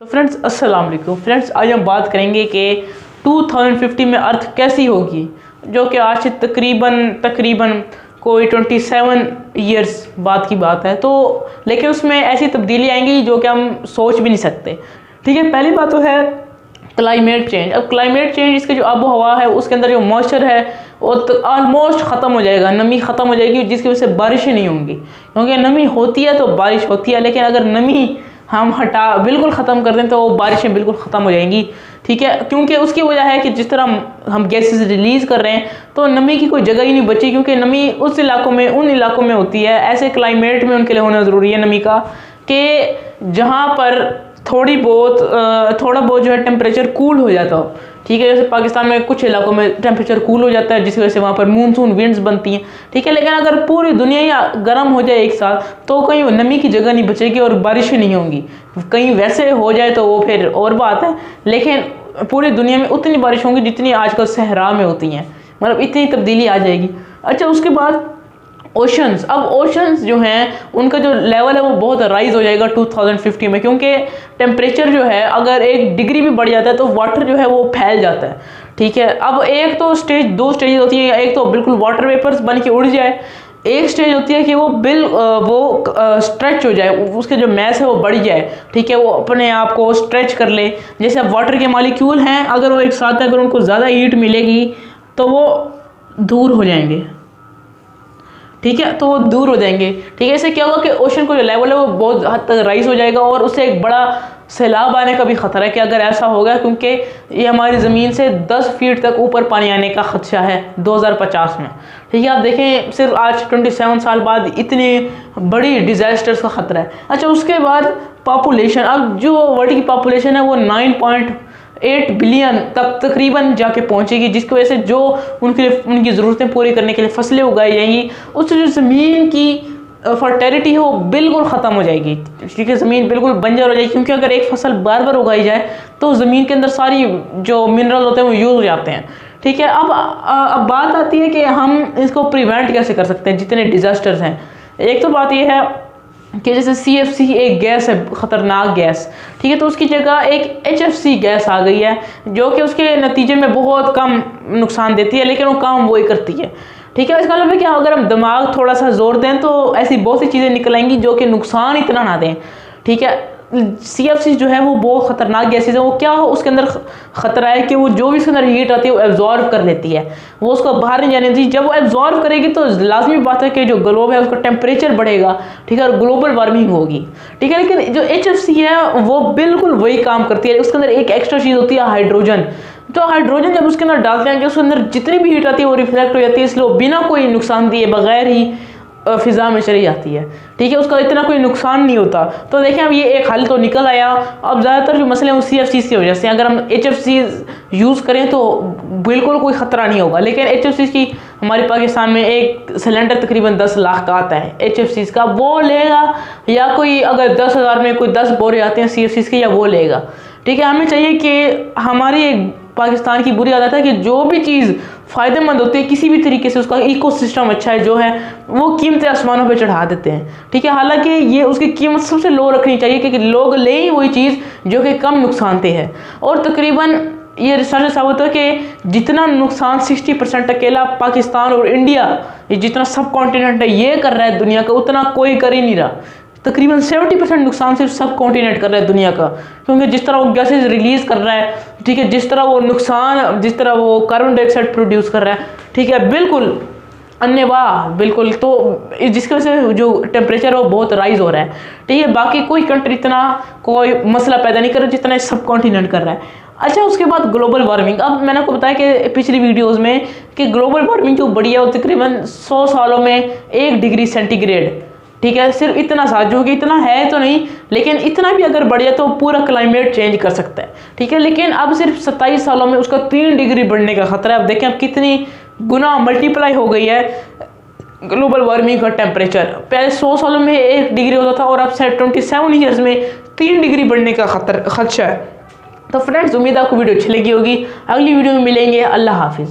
तो फ्रेंड्स अस्सलाम वालेकुम फ्रेंड्स, आज हम बात करेंगे कि 2050 में अर्थ कैसी होगी, जो कि आज से तकरीबन कोई 27 ईयर्स बाद की बात है। तो लेकिन उसमें ऐसी तब्दीली आएंगी जो कि हम सोच भी नहीं सकते। ठीक है, पहली बात तो है क्लाइमेट चेंज। अब क्लाइमेट चेंज, इसके जो आबो हवा है उसके अंदर जो मॉइस्चर है वो तो ऑलमोस्ट ख़त्म हो जाएगा, नमी ख़त्म हो जाएगी, जिसकी वजह से बारिशें नहीं होंगी। क्योंकि नमी होती है तो बारिश होती है, लेकिन अगर नमी हम बिल्कुल ख़त्म कर दें तो बारिशें बिल्कुल ख़त्म हो जाएंगी। ठीक है, क्योंकि उसकी वजह है कि जिस तरह हम गैसेस रिलीज़ कर रहे हैं तो नमी की कोई जगह ही नहीं बची, क्योंकि नमी उन इलाकों में होती है। ऐसे क्लाइमेट में उनके लिए होना ज़रूरी है नमी का, कि जहाँ पर थोड़ा बहुत जो है टेम्परेचर कूल हो जाता हो। ठीक है, जैसे पाकिस्तान में कुछ इलाकों में टेम्परेचर कूल हो जाता है, जिसकी वजह से वहाँ पर मूनसून विंड्स बनती हैं। ठीक है, लेकिन अगर पूरी दुनिया ही गर्म हो जाए एक साथ तो कहीं नमी की जगह नहीं बचेगी और बारिशें नहीं होंगी। कहीं वैसे हो जाए तो वो फिर और बात है, लेकिन पूरी दुनिया में उतनी बारिश होंगी जितनी आजकल सहरा में होती हैं, मतलब इतनी तब्दीली आ जाएगी। अच्छा, उसके बाद ओशंस। अब ओशंस जो हैं उनका जो लेवल है वो बहुत राइज हो जाएगा 2050 में, क्योंकि टेम्परेचर जो है अगर 1 डिग्री भी बढ़ जाता है तो वाटर जो है वो फैल जाता है। ठीक है, अब दो स्टेज होती है। एक तो बिल्कुल वाटर वेपर्स बन के उड़ जाए, एक स्टेज होती है कि वो स्ट्रेच हो जाए, उसके जो मैस है वो बढ़ जाए। ठीक है, वो अपने आप को स्ट्रेच कर ले। जैसे अब वाटर के मॉलिक्यूल हैं, अगर वो एक साथ अगर उनको ज़्यादा हीट मिलेगी तो वो दूर हो जाएंगे। ठीक है, तो वो दूर हो जाएंगे। ठीक है, इससे क्या होगा कि ओशन का जो लेवल है वो बहुत हद तक राइज हो जाएगा और उससे एक बड़ा सैलाब आने का भी ख़तरा है कि अगर ऐसा होगा, क्योंकि ये हमारी ज़मीन से 10 फीट तक ऊपर पानी आने का खदशा है 2050 में। ठीक है, आप देखें सिर्फ आज 27 साल बाद इतनी बड़ी डिज़ास्टर्स का ख़तरा है। अच्छा, उसके बाद पॉपुलेशन। अब जो वर्ल्ड की पॉपुलेशन है वो 9.8 बिलियन तक तकरीबन जाके पहुंचेगी, जिसकी वजह से जो उनकी ज़रूरतें पूरी करने के लिए फसलें उगाई जाएंगी, उससे जो ज़मीन की फर्टिलिटी है वो बिल्कुल ख़त्म हो जाएगी। ठीक है, ज़मीन बिल्कुल बंजर हो जाएगी, क्योंकि अगर एक फसल बार बार उगाई जाए तो ज़मीन के अंदर सारी जो मिनरल होते हैं वो यूज़ हो जाते हैं। ठीक है, अब बात आती है कि हम इसको प्रिवेंट कैसे कर सकते हैं जितने डिज़ास्टर्स हैं। एक तो बात यह है कि जैसे CFC एक गैस है, ख़तरनाक गैस। ठीक है, तो उसकी जगह एक HFC गैस आ गई है, जो कि उसके नतीजे में बहुत कम नुकसान देती है, लेकिन वो काम वही करती है। ठीक है, इसका मतलब है कि अगर हम दिमाग थोड़ा सा जोर दें तो ऐसी बहुत सी चीज़ें निकल आएंगी जो कि नुकसान इतना ना दें। ठीक है, CFC जो है वो बहुत ख़तरनाक गैसेज है। वो क्या हो, उसके अंदर ख़तरा है कि वो जो भी उसके अंदर हीट आती है वो एब्जॉर्व कर लेती है, वो उसको बाहर नहीं जाने देती। जब वो एब्जॉर्व करेगी तो लाजमी बात है कि जो ग्लोब है उसका टेम्परेचर बढ़ेगा। ठीक है, और ग्लोबल वार्मिंग होगी। ठीक है, लेकिन जो HFC है वो बिल्कुल वही काम करती है। उसके अंदर एक एक्स्ट्रा चीज़ होती है, हाइड्रोजन। तो हाइड्रोजन जब उसके अंदर डालते हैं कि उसके अंदर जितनी भी हीट आती है वो रिफ्लेक्ट हो जाती है, इसलिए वो बिना कोई नुकसान दिए बगैर ही फ़िज़ा में चली जाती है। ठीक है, उसका इतना कोई नुकसान नहीं होता। तो देखें, अब ये एक हल तो निकल आया। अब ज़्यादातर जो मसले हैं वो CFC की वजह से। अगर हम HFC यूज़ करें तो बिल्कुल कोई ख़तरा नहीं होगा, लेकिन HFC की हमारे पाकिस्तान में एक सिलेंडर तकरीबन 10 लाख का आता है HFC का, वो लेगा, या कोई अगर 10,000 में कोई 10 बोरे आते हैं CFC के, या वो लेगा। ठीक है, हमें चाहिए कि हमारी पाकिस्तान की बुरी आदत है कि जो भी चीज़ फ़ायदेमंद होती है किसी भी तरीके से, उसका इकोसिस्टम अच्छा है जो है, वो कीमतें आसमानों पे चढ़ा देते हैं। ठीक है, हालांकि ये उसकी कीमत सबसे लो रखनी चाहिए, क्योंकि लोग ले ही वही चीज़ जो कि कम नुकसानदेह है। और तकरीबन ये रिसर्च साबित है कि जितना नुकसान 60% अकेला पाकिस्तान और इंडिया, ये जितना सब कॉन्टिनेंट है ये कर रहा है दुनिया का, उतना कोई कर ही नहीं रहा। तकरीबन 70% नुकसान सिर्फ सब कॉन्टिनेंट कर रहा है दुनिया का, क्योंकि जिस तरह वो गैसेज रिलीज़ कर रहा है, ठीक है, जिस तरह वो कार्बन डाइऑक्साइड प्रोड्यूस कर रहा है, ठीक है, बिल्कुल अन्यवाह बिल्कुल। तो जिसकी वजह से जो टेम्परेचर है वो बहुत राइज हो रहा है। ठीक है, बाकी कोई कंट्री इतना कोई मसला पैदा नहीं कर रहा जितना सब कॉन्टिनेंट कर रहा है। अच्छा, उसके बाद ग्लोबल वार्मिंग। अब मैंने आपको बताया कि पिछली वीडियोस में कि ग्लोबल वार्मिंग जो बढ़ी है वो तकरीबन 100 सालों में 1 डिग्री सेंटीग्रेड। ठीक है, सिर्फ इतना सा, जो कि इतना है तो नहीं, लेकिन इतना भी अगर बढ़ जाए तो पूरा क्लाइमेट चेंज कर सकता है। ठीक है, लेकिन अब सिर्फ 27 सालों में उसका 3 डिग्री बढ़ने का खतरा है। अब देखें अब कितनी गुना मल्टीप्लाई हो गई है ग्लोबल वार्मिंग का टेम्परेचर। पहले 100 सालों में 1 डिग्री होता था और अब से 27 ईयर्स में 3 डिग्री बढ़ने का खदशा है। तो फ्रेंड्स, उम्मीद आपको वीडियो अच्छी लगी होगी। अगली वीडियो में मिलेंगे। अल्लाह हाफिज़।